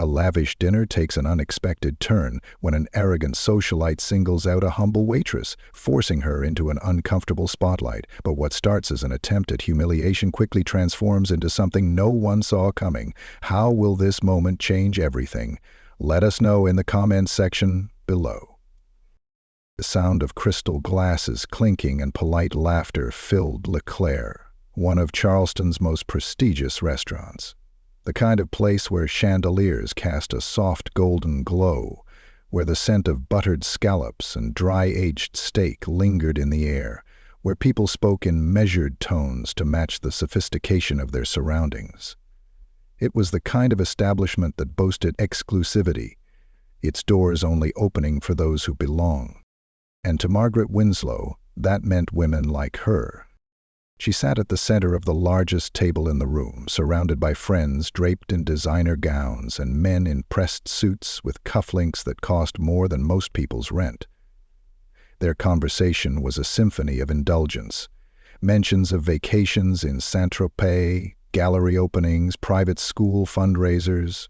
A lavish dinner takes an unexpected turn when an arrogant socialite singles out a humble waitress, forcing her into an uncomfortable spotlight. But what starts as an attempt at humiliation quickly transforms into something no one saw coming. How will this moment change everything? Let us know in the comments section below. The sound of crystal glasses clinking and polite laughter filled Leclerc, one of Charleston's most prestigious restaurants. The kind of place where chandeliers cast a soft golden glow, where the scent of buttered scallops and dry-aged steak lingered in the air, where people spoke in measured tones to match the sophistication of their surroundings. It was the kind of establishment that boasted exclusivity, its doors only opening for those who belong. And to Margaret Winslow, that meant women like her. She sat at the center of the largest table in the room, surrounded by friends draped in designer gowns and men in pressed suits with cufflinks that cost more than most people's rent. Their conversation was a symphony of indulgence, mentions of vacations in Saint-Tropez, gallery openings, private school fundraisers.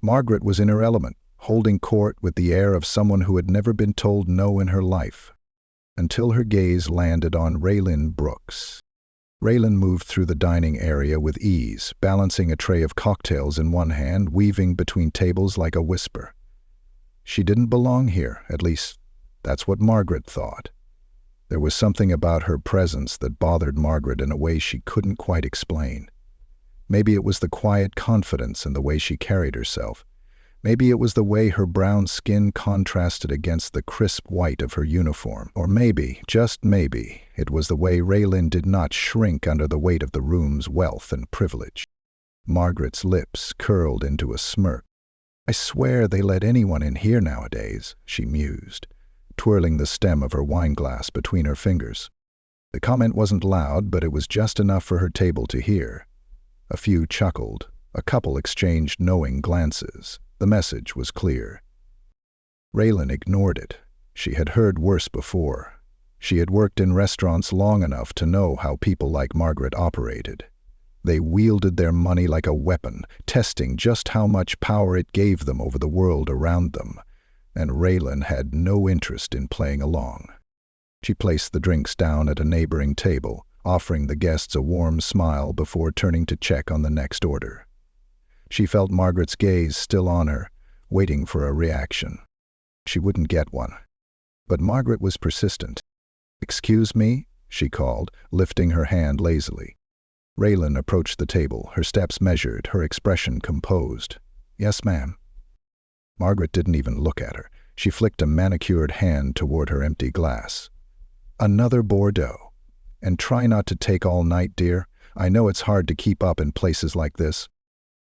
Margaret was in her element, holding court with the air of someone who had never been told no in her life, until her gaze landed on Raelynn Brooks. Raelynn moved through the dining area with ease, balancing a tray of cocktails in one hand, weaving between tables like a whisper. She didn't belong here, at least that's what Margaret thought. There was something about her presence that bothered Margaret in a way she couldn't quite explain. Maybe it was the quiet confidence in the way she carried herself. Maybe it was the way her brown skin contrasted against the crisp white of her uniform. Or maybe, just maybe, it was the way Raelynn did not shrink under the weight of the room's wealth and privilege. Margaret's lips curled into a smirk. "I swear they let anyone in here nowadays," she mused, twirling the stem of her wineglass between her fingers. The comment wasn't loud, but it was just enough for her table to hear. A few chuckled, a couple exchanged knowing glances. The message was clear. Raelynn ignored it. She had heard worse before. She had worked in restaurants long enough to know how people like Margaret operated. They wielded their money like a weapon, testing just how much power it gave them over the world around them, and Raelynn had no interest in playing along. She placed the drinks down at a neighboring table, offering the guests a warm smile before turning to check on the next order. She felt Margaret's gaze still on her, waiting for a reaction. She wouldn't get one. But Margaret was persistent. "Excuse me?" she called, lifting her hand lazily. Raelynn approached the table, her steps measured, her expression composed. "Yes, ma'am." Margaret didn't even look at her. She flicked a manicured hand toward her empty glass. "Another Bordeaux. And try not to take all night, dear. I know it's hard to keep up in places like this."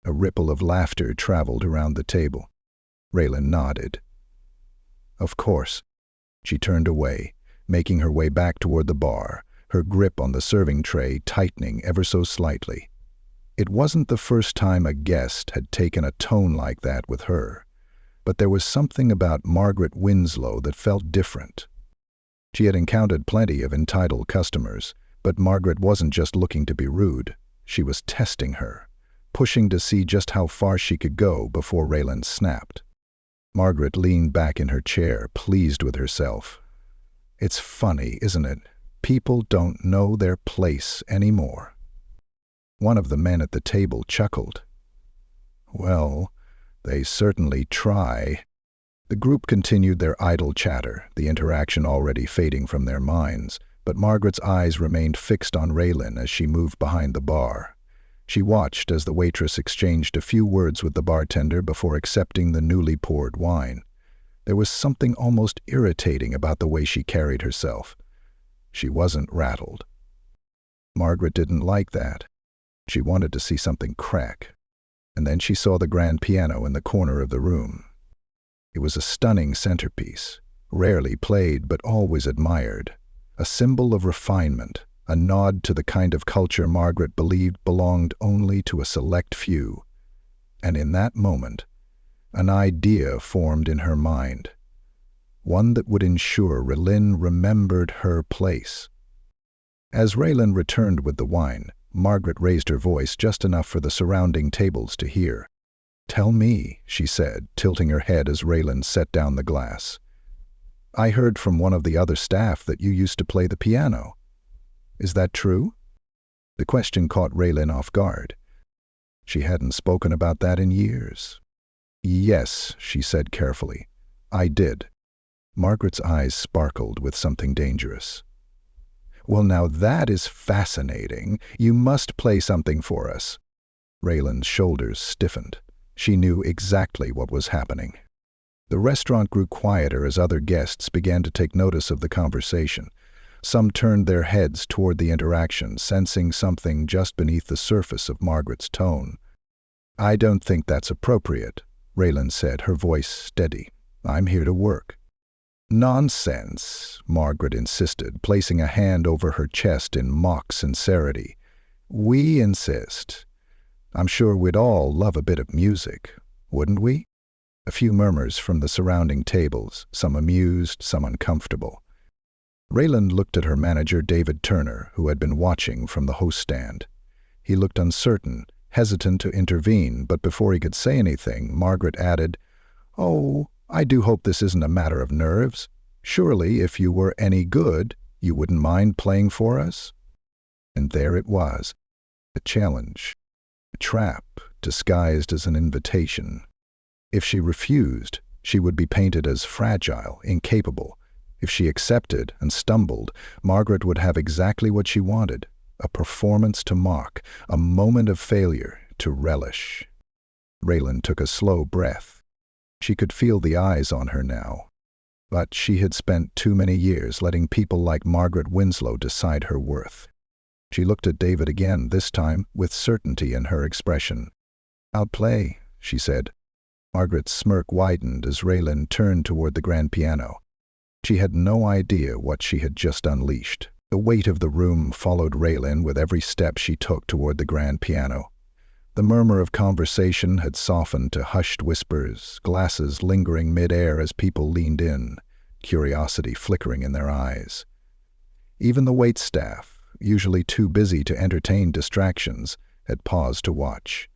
A ripple of laughter traveled around the table. Raelynn nodded. "Of course." She turned away, making her way back toward the bar, her grip on the serving tray tightening ever so slightly. It wasn't the first time a guest had taken a tone like that with her, but there was something about Margaret Winslow that felt different. She had encountered plenty of entitled customers, but Margaret wasn't just looking to be rude. She was testing her, pushing to see just how far she could go before Raelynn snapped. Margaret leaned back in her chair, pleased with herself. "It's funny, isn't it? People don't know their place anymore." One of the men at the table chuckled. "Well, they certainly try." The group continued their idle chatter, the interaction already fading from their minds, but Margaret's eyes remained fixed on Raelynn as she moved behind the bar. She watched as the waitress exchanged a few words with the bartender before accepting the newly poured wine. There was something almost irritating about the way she carried herself. She wasn't rattled. Margaret didn't like that. She wanted to see something crack. And then she saw the grand piano in the corner of the room. It was a stunning centerpiece, rarely played but always admired, a symbol of refinement, a nod to the kind of culture Margaret believed belonged only to a select few. And in that moment, an idea formed in her mind, one that would ensure Raelynn remembered her place. As Raelynn returned with the wine, Margaret raised her voice just enough for the surrounding tables to hear. "Tell me," she said, tilting her head as Raelynn set down the glass. "I heard from one of the other staff that you used to play the piano. Is that true?" The question caught Raelynn off guard. She hadn't spoken about that in years. "Yes," she said carefully. "I did." Margaret's eyes sparkled with something dangerous. "Well, now that is fascinating. You must play something for us." Raylan's shoulders stiffened. She knew exactly what was happening. The restaurant grew quieter as other guests began to take notice of the conversation. Some turned their heads toward the interaction, sensing something just beneath the surface of Margaret's tone. "I don't think that's appropriate," Raelynn said, her voice steady. "I'm here to work." "Nonsense," Margaret insisted, placing a hand over her chest in mock sincerity. "We insist. I'm sure we'd all love a bit of music, wouldn't we?" A few murmurs from the surrounding tables, some amused, some uncomfortable. Raelynn looked at her manager, David Turner, who had been watching from the host stand. He looked uncertain, hesitant to intervene, but before he could say anything, Margaret added, "Oh, I do hope this isn't a matter of nerves. Surely, if you were any good, you wouldn't mind playing for us?" And there it was, a challenge, a trap disguised as an invitation. If she refused, she would be painted as fragile, incapable. If she accepted and stumbled, Margaret would have exactly what she wanted, a performance to mock, a moment of failure to relish. Raelynn took a slow breath. She could feel the eyes on her now. But she had spent too many years letting people like Margaret Winslow decide her worth. She looked at David again, this time with certainty in her expression. "I'll play," she said. Margaret's smirk widened as Raelynn turned toward the grand piano. She had no idea what she had just unleashed. The weight of the room followed Raelynn with every step she took toward the grand piano. The murmur of conversation had softened to hushed whispers, glasses lingering mid-air as people leaned in, curiosity flickering in their eyes. Even the waitstaff, usually too busy to entertain distractions, had paused to watch.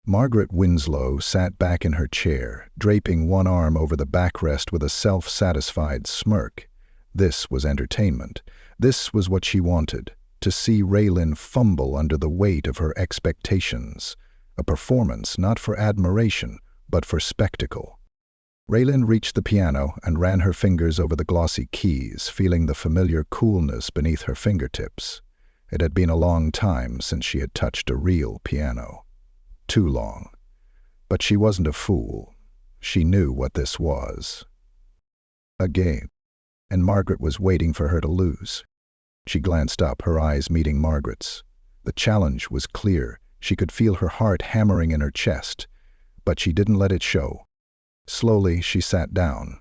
Margaret Winslow sat back in her chair, draping one arm over the backrest with a self-satisfied smirk. This was entertainment. This was what she wanted, to see Raelynn fumble under the weight of her expectations. A performance not for admiration, but for spectacle. Raelynn reached the piano and ran her fingers over the glossy keys, feeling the familiar coolness beneath her fingertips. It had been a long time since she had touched a real piano. Too long. But she wasn't a fool. She knew what this was. A game. And Margaret was waiting for her to lose. She glanced up, her eyes meeting Margaret's. The challenge was clear. She could feel her heart hammering in her chest, but she didn't let it show. Slowly, she sat down.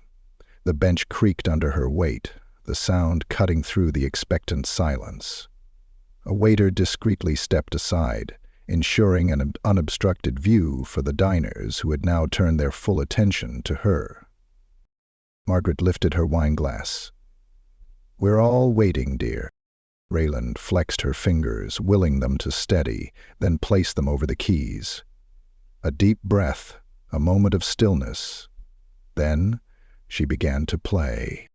The bench creaked under her weight, the sound cutting through the expectant silence. A waiter discreetly stepped aside, ensuring an unobstructed view for the diners who had now turned their full attention to her. Margaret lifted her wineglass. "We're all waiting, dear." Raelynn flexed her fingers, willing them to steady, then placed them over the keys. A deep breath, a moment of stillness. Then she began to play.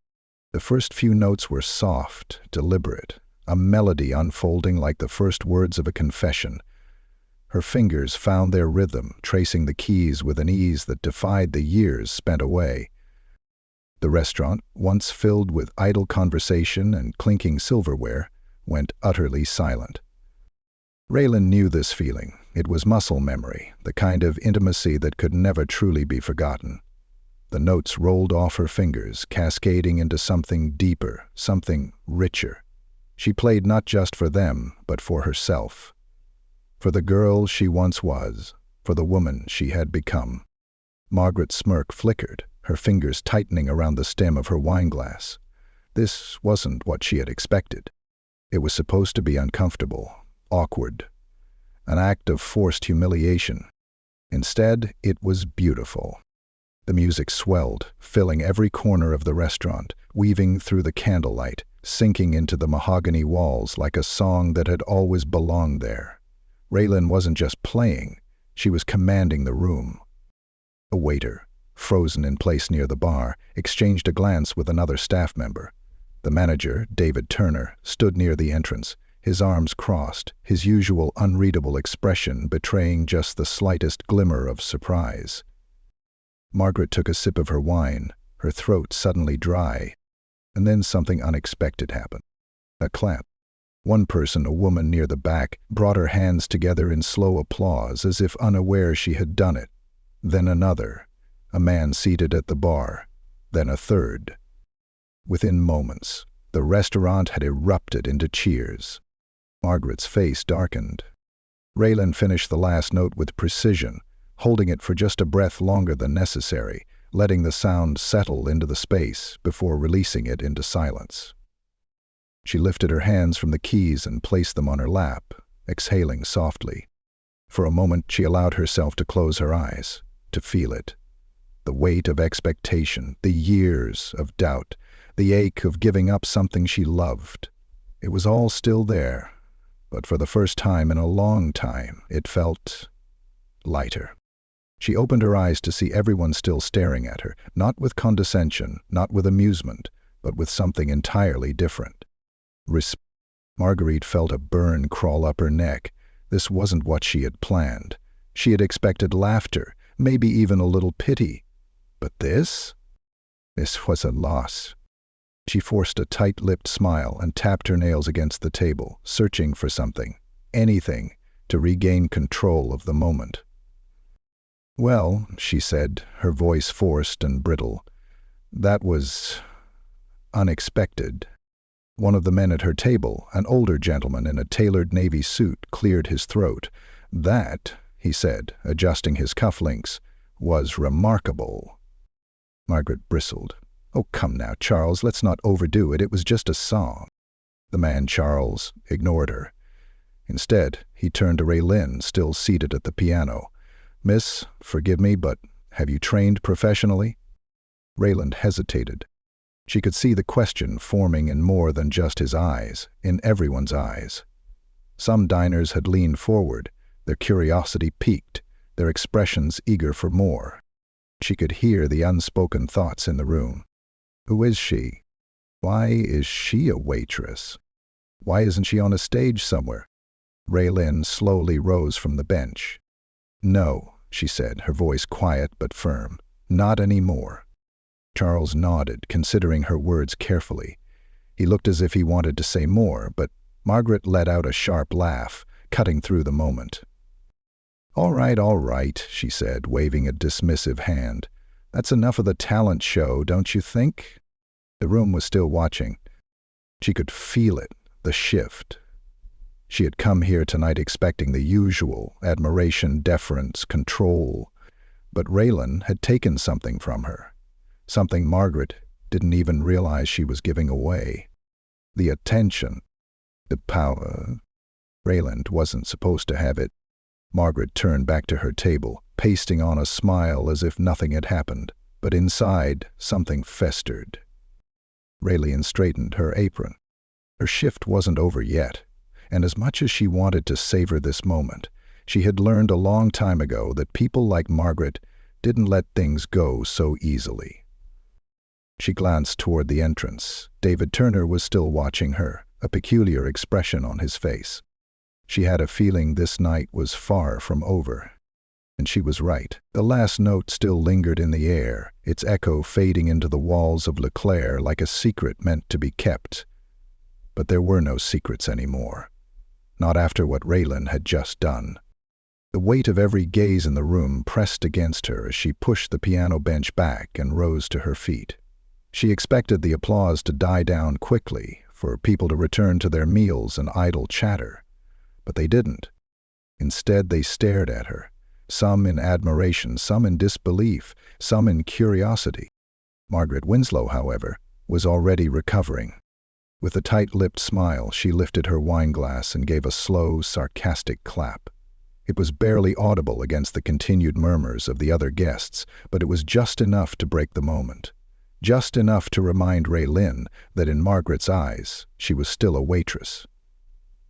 The first few notes were soft, deliberate, a melody unfolding like the first words of a confession. Her fingers found their rhythm, tracing the keys with an ease that defied the years spent away. The restaurant, once filled with idle conversation and clinking silverware, went utterly silent. Raelynn knew this feeling. It was muscle memory, the kind of intimacy that could never truly be forgotten. The notes rolled off her fingers, cascading into something deeper, something richer. She played not just for them, but for herself. For the girl she once was, for the woman she had become. Margaret's smirk flickered, her fingers tightening around the stem of her wineglass. This wasn't what she had expected. It was supposed to be uncomfortable, awkward, an act of forced humiliation. Instead, it was beautiful. The music swelled, filling every corner of the restaurant, weaving through the candlelight, sinking into the mahogany walls like a song that had always belonged there. Raelynn wasn't just playing, She was commanding the room. A waiter, frozen in place near the bar, exchanged a glance with another staff member. The manager, David Turner, stood near the entrance, his arms crossed, his usual unreadable expression betraying just the slightest glimmer of surprise. Margaret took a sip of her wine, her throat suddenly dry, and then something unexpected happened. A clap. One person, a woman near the back, brought her hands together in slow applause as if unaware she had done it. Then another, a man seated at the bar, then a third. Within moments, the restaurant had erupted into cheers. Margaret's face darkened. Raelynn finished the last note with precision, holding it for just a breath longer than necessary, letting the sound settle into the space before releasing it into silence. She lifted her hands from the keys and placed them on her lap, exhaling softly. For a moment she allowed herself to close her eyes, to feel it. The weight of expectation, the years of doubt, the ache of giving up something she loved. It was all still there, but for the first time in a long time it felt lighter. She opened her eyes to see everyone still staring at her, not with condescension, not with amusement, but with something entirely different. Marguerite felt a burn crawl up her neck. This wasn't what she had planned. She had expected laughter, maybe even a little pity. But this? This was a loss. She forced a tight-lipped smile and tapped her nails against the table, searching for something, anything, to regain control of the moment. "Well," she said, her voice forced and brittle, "that was unexpected." One of the men at her table, an older gentleman in a tailored navy suit, cleared his throat. "That," he said, adjusting his cufflinks, "was remarkable." Margaret bristled. "Oh, come now, Charles, let's not overdo it. It was just a song." The man, Charles, ignored her. Instead, he turned to Raelynn, still seated at the piano. "Miss, forgive me, but have you trained professionally?" Raelynn hesitated. She could see the question forming in more than just his eyes, in everyone's eyes. Some diners had leaned forward, their curiosity piqued, their expressions eager for more. She could hear the unspoken thoughts in the room. Who is she? Why is she a waitress? Why isn't she on a stage somewhere? Raelynn slowly rose from the bench. "No," she said, her voice quiet but firm. "Not anymore." Charles nodded, considering her words carefully. He looked as if he wanted to say more, but Margaret let out a sharp laugh, cutting through the moment. All right, she said, waving a dismissive hand. "That's enough of the talent show, don't you think?" The room was still watching. She could feel it, the shift. She had come here tonight expecting the usual, admiration, deference, control. But Raelynn had taken something from her. Something Margaret didn't even realize she was giving away. The attention, the power. Raelynn wasn't supposed to have it. Margaret turned back to her table, pasting on a smile as if nothing had happened, but inside something festered. Raelynn straightened her apron. Her shift wasn't over yet, and as much as she wanted to savor this moment, she had learned a long time ago that people like Margaret didn't let things go so easily. She glanced toward the entrance. David Turner was still watching her, a peculiar expression on his face. She had a feeling this night was far from over. And she was right. The last note still lingered in the air, its echo fading into the walls of Leclerc like a secret meant to be kept. But there were no secrets anymore. Not after what Raelynn had just done. The weight of every gaze in the room pressed against her as she pushed the piano bench back and rose to her feet. She expected the applause to die down quickly, for people to return to their meals and idle chatter. But they didn't. Instead, they stared at her, some in admiration, some in disbelief, some in curiosity. Margaret Winslow, however, was already recovering. With a tight-lipped smile, she lifted her wineglass and gave a slow, sarcastic clap. It was barely audible against the continued murmurs of the other guests, but it was just enough to break the moment. Just enough to remind Raelynn that in Margaret's eyes, she was still a waitress.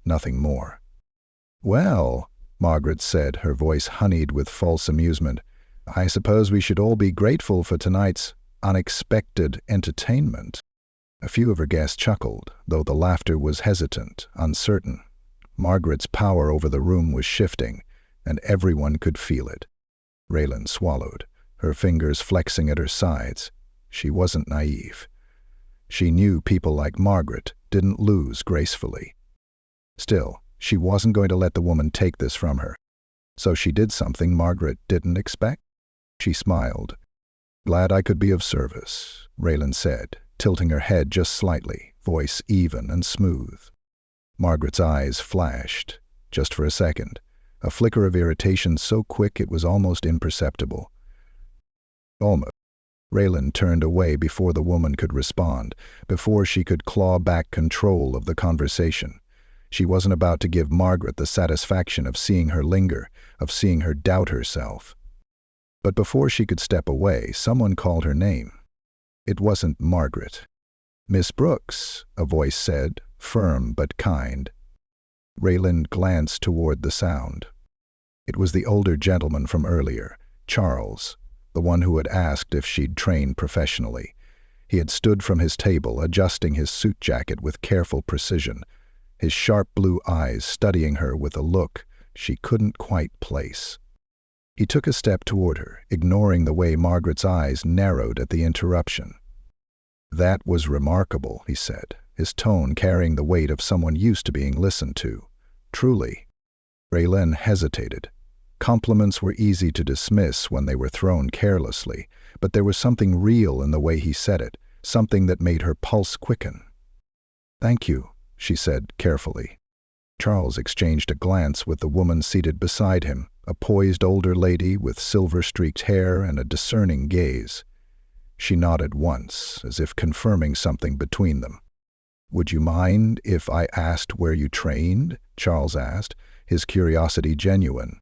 Nothing more. "Well," Margaret said, her voice honeyed with false amusement. "I suppose we should all be grateful for tonight's unexpected entertainment." A few of her guests chuckled, though the laughter was hesitant, uncertain. Margaret's power over the room was shifting, and everyone could feel it. Raelynn swallowed, her fingers flexing at her sides. She wasn't naive. She knew people like Margaret didn't lose gracefully. Still, she wasn't going to let the woman take this from her. So she did something Margaret didn't expect. She smiled. "Glad I could be of service," Raelynn said, tilting her head just slightly, voice even and smooth. Margaret's eyes flashed, just for a second, a flicker of irritation so quick it was almost imperceptible. Almost. Raelynn turned away before the woman could respond, before she could claw back control of the conversation. She wasn't about to give Margaret the satisfaction of seeing her linger, of seeing her doubt herself. But before she could step away, someone called her name. It wasn't Margaret. "Miss Brooks," a voice said, firm but kind. Raelynn glanced toward the sound. It was the older gentleman from earlier, Charles, the one who had asked if she'd trained professionally. He had stood from his table, adjusting his suit jacket with careful precision, his sharp blue eyes studying her with a look she couldn't quite place. He took a step toward her, ignoring the way Margaret's eyes narrowed at the interruption. "That was remarkable," he said, his tone carrying the weight of someone used to being listened to. "Truly." Raelynn hesitated. Compliments were easy to dismiss when they were thrown carelessly, but there was something real in the way he said it, something that made her pulse quicken. "Thank you," she said carefully. Charles exchanged a glance with the woman seated beside him, a poised older lady with silver-streaked hair and a discerning gaze. She nodded once, as if confirming something between them. "Would you mind if I asked where you trained?" Charles asked, his curiosity genuine.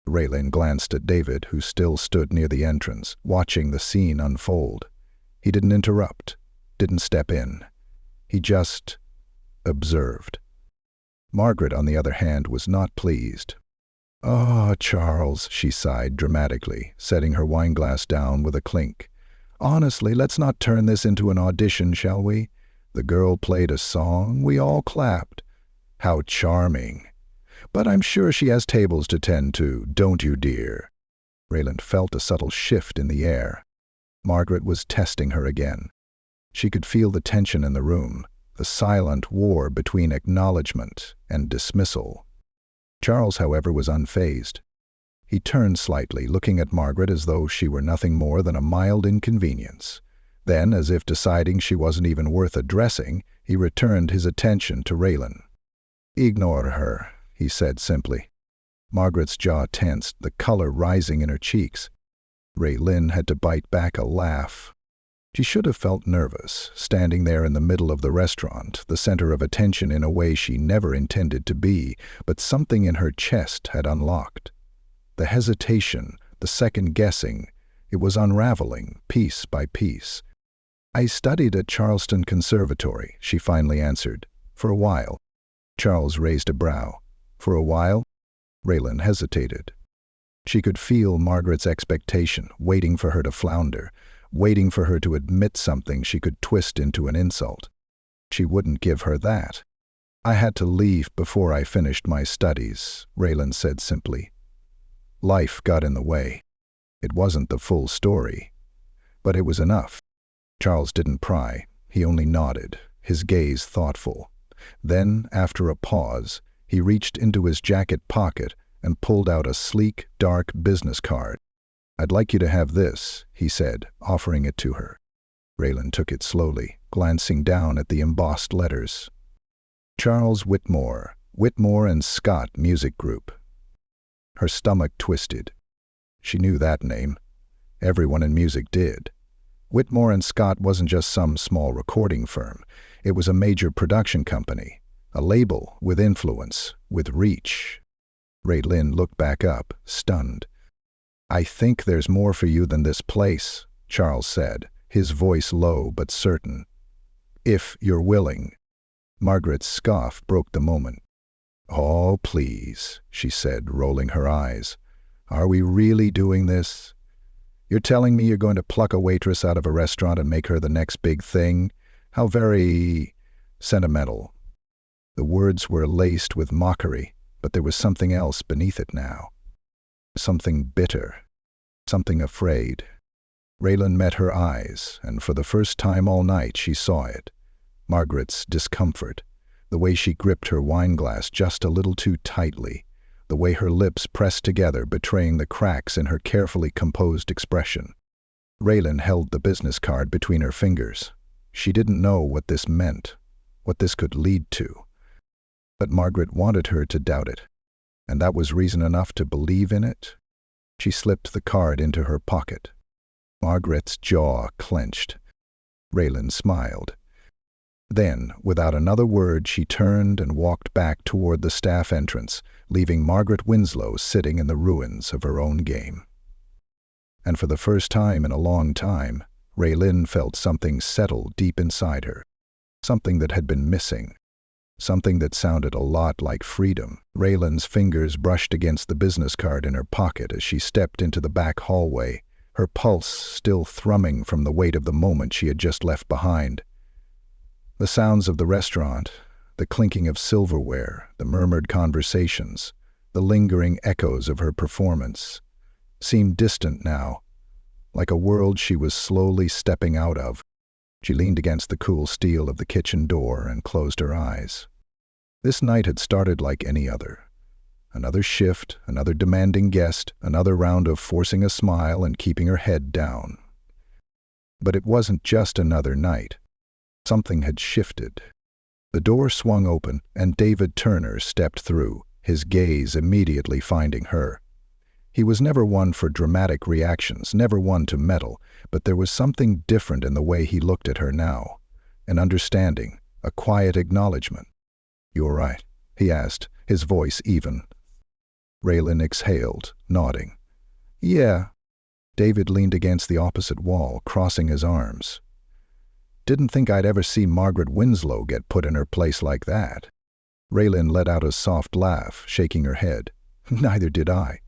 Raelynn glanced at David, who still stood near the entrance, watching the scene unfold. He didn't interrupt, didn't step in. He just observed. Margaret, on the other hand, was not pleased. "Oh, Charles," she sighed dramatically, setting her wineglass down with a clink. "Honestly, let's not turn this into an audition, shall we? The girl played a song, we all clapped. How charming. But I'm sure she has tables to tend to, don't you, dear?" Raelynn felt a subtle shift in the air. Margaret was testing her again. She could feel the tension in the room, the silent war between acknowledgement and dismissal. Charles, however, was unfazed. He turned slightly, looking at Margaret as though she were nothing more than a mild inconvenience. Then, as if deciding she wasn't even worth addressing, he returned his attention to Raelynn. "Ignore her," he said simply. Margaret's jaw tensed, the color rising in her cheeks. Raelynn had to bite back a laugh. She should have felt nervous, standing there in the middle of the restaurant, the center of attention in a way she never intended to be, but something in her chest had unlocked. The hesitation, the second-guessing, it was unraveling, piece by piece. "I studied at Charleston Conservatory," she finally answered. "For a while." Charles raised a brow. "For a while?" Raelynn hesitated. She could feel Margaret's expectation, waiting for her to flounder, waiting for her to admit something she could twist into an insult. She wouldn't give her that. "I had to leave before I finished my studies," Raelynn said simply. Life got in the way. It wasn't the full story, but it was enough. Charles didn't pry. He only nodded, his gaze thoughtful. Then, after a pause, he reached into his jacket pocket and pulled out a sleek, dark business card. "I'd like you to have this," he said, offering it to her. Raelynn took it slowly, glancing down at the embossed letters. "Charles Whitmore, Whitmore and Scott Music Group." Her stomach twisted. She knew that name. Everyone in music did. Whitmore and Scott wasn't just some small recording firm. It was a major production company, a label with influence, with reach. Raelynn looked back up, stunned. "I think there's more for you than this place," Charles said, his voice low but certain. "If you're willing." Margaret's scoff broke the moment. "Oh, please," she said, rolling her eyes. "Are we really doing this? You're telling me you're going to pluck a waitress out of a restaurant and make her the next big thing? How very sentimental." The words were laced with mockery, but there was something else beneath it now. Something bitter. Something afraid. Raelynn met her eyes, and for the first time all night she saw it. Margaret's discomfort. The way she gripped her wineglass just a little too tightly. The way her lips pressed together, betraying the cracks in her carefully composed expression. Raelynn held the business card between her fingers. She didn't know what this meant, what this could lead to. But Margaret wanted her to doubt it, and that was reason enough to believe in it. She slipped the card into her pocket. Margaret's jaw clenched. Raelynn smiled. Then, without another word, she turned and walked back toward the staff entrance, leaving Margaret Winslow sitting in the ruins of her own game. And for the first time in a long time, Raelynn felt something settle deep inside her. Something that had been missing. Something that sounded a lot like freedom. Raylynn's fingers brushed against the business card in her pocket as she stepped into the back hallway, her pulse still thrumming from the weight of the moment she had just left behind. The sounds of the restaurant, the clinking of silverware, the murmured conversations, the lingering echoes of her performance, seemed distant now, like a world she was slowly stepping out of. She leaned against the cool steel of the kitchen door and closed her eyes. This night had started like any other. Another shift, another demanding guest, another round of forcing a smile and keeping her head down. But it wasn't just another night. Something had shifted. The door swung open, and David Turner stepped through, his gaze immediately finding her. He was never one for dramatic reactions, never one to meddle, but there was something different in the way he looked at her now. An understanding, a quiet acknowledgement. "You all right?" he asked, his voice even. Raelynn exhaled, nodding. "Yeah." David leaned against the opposite wall, crossing his arms. "Didn't think I'd ever see Margaret Winslow get put in her place like that." Raelynn let out a soft laugh, shaking her head. "Neither did I."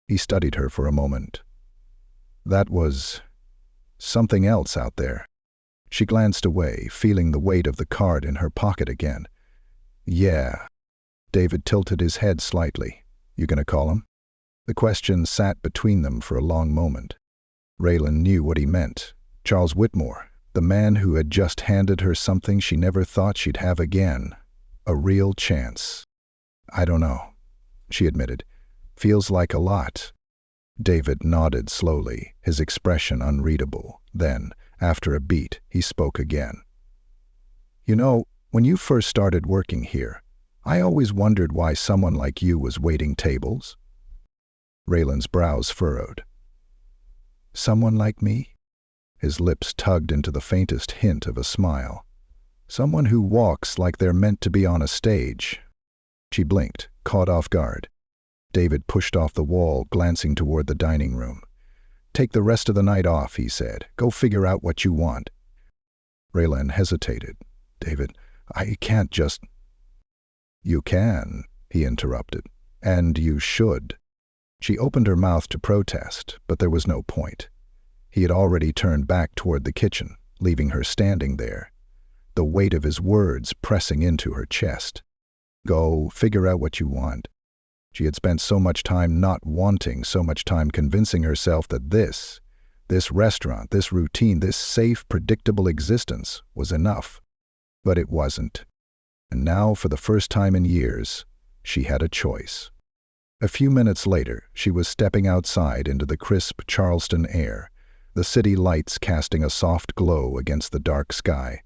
He studied her for a moment. That was something else out there. She glanced away, feeling the weight of the card in her pocket again. "Yeah." David tilted his head slightly. "You gonna call him?" The question sat between them for a long moment. Raelynn knew what he meant. Charles Whitmore, the man who had just handed her something she never thought she'd have again. A real chance. "I don't know," she admitted. "Feels like a lot." David nodded slowly, his expression unreadable. Then, after a beat, he spoke again. "You know, when you first started working here, I always wondered why someone like you was waiting tables." Raylynn's brows furrowed. "Someone like me?" His lips tugged into the faintest hint of a smile. "Someone who walks like they're meant to be on a stage." She blinked, caught off guard. David pushed off the wall, glancing toward the dining room. "Take the rest of the night off," he said. "Go figure out what you want." Raelynn hesitated. "David, I can't just—" "You can," he interrupted. "And you should." She opened her mouth to protest, but there was no point. He had already turned back toward the kitchen, leaving her standing there, the weight of his words pressing into her chest. Go, figure out what you want. She had spent so much time not wanting, so much time convincing herself that this restaurant, this routine, this safe, predictable existence was enough. But it wasn't. And now, for the first time in years, she had a choice. A few minutes later, she was stepping outside into the crisp Charleston air, the city lights casting a soft glow against the dark sky.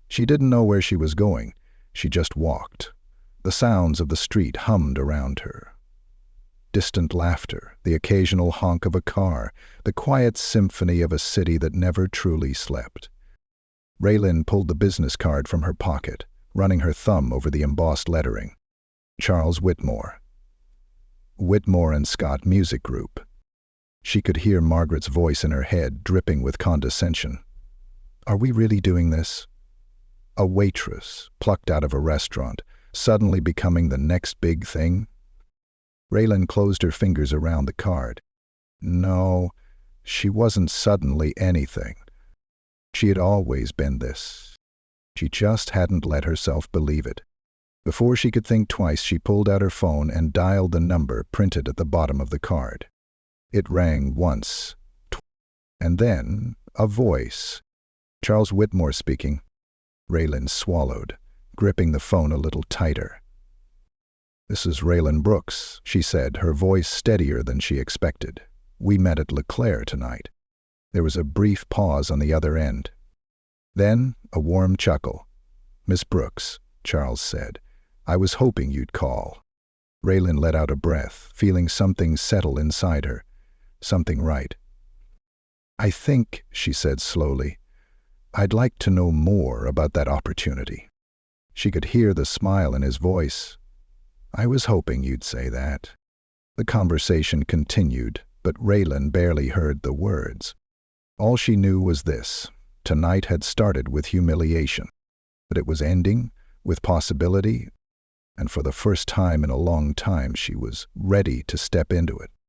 She didn't know where she was going. She just walked. The sounds of the street hummed around her. Distant laughter, the occasional honk of a car, the quiet symphony of a city that never truly slept. Raelynn pulled the business card from her pocket, running her thumb over the embossed lettering. Charles Whitmore. Whitmore and Scott Music Group. She could hear Margaret's voice in her head, dripping with condescension. "Are we really doing this?" A waitress, plucked out of a restaurant, suddenly becoming the next big thing? Raelynn closed her fingers around the card. No, she wasn't suddenly anything. She had always been this. She just hadn't let herself believe it. Before she could think twice, she pulled out her phone and dialed the number printed at the bottom of the card. It rang once, and then a voice. Charles Whitmore speaking. Raelynn swallowed, gripping the phone a little tighter. "This is Raelynn Brooks," she said, her voice steadier than she expected. "We met at LeClaire tonight." There was a brief pause on the other end. Then a warm chuckle. "Miss Brooks," Charles said, "I was hoping you'd call." Raelynn let out a breath, feeling something settle inside her. Something right. "I think," she said slowly, "I'd like to know more about that opportunity." She could hear the smile in his voice. "I was hoping you'd say that." The conversation continued, but Raelynn barely heard the words. All she knew was this: tonight had started with humiliation, but it was ending with possibility, and for the first time in a long time she was ready to step into it.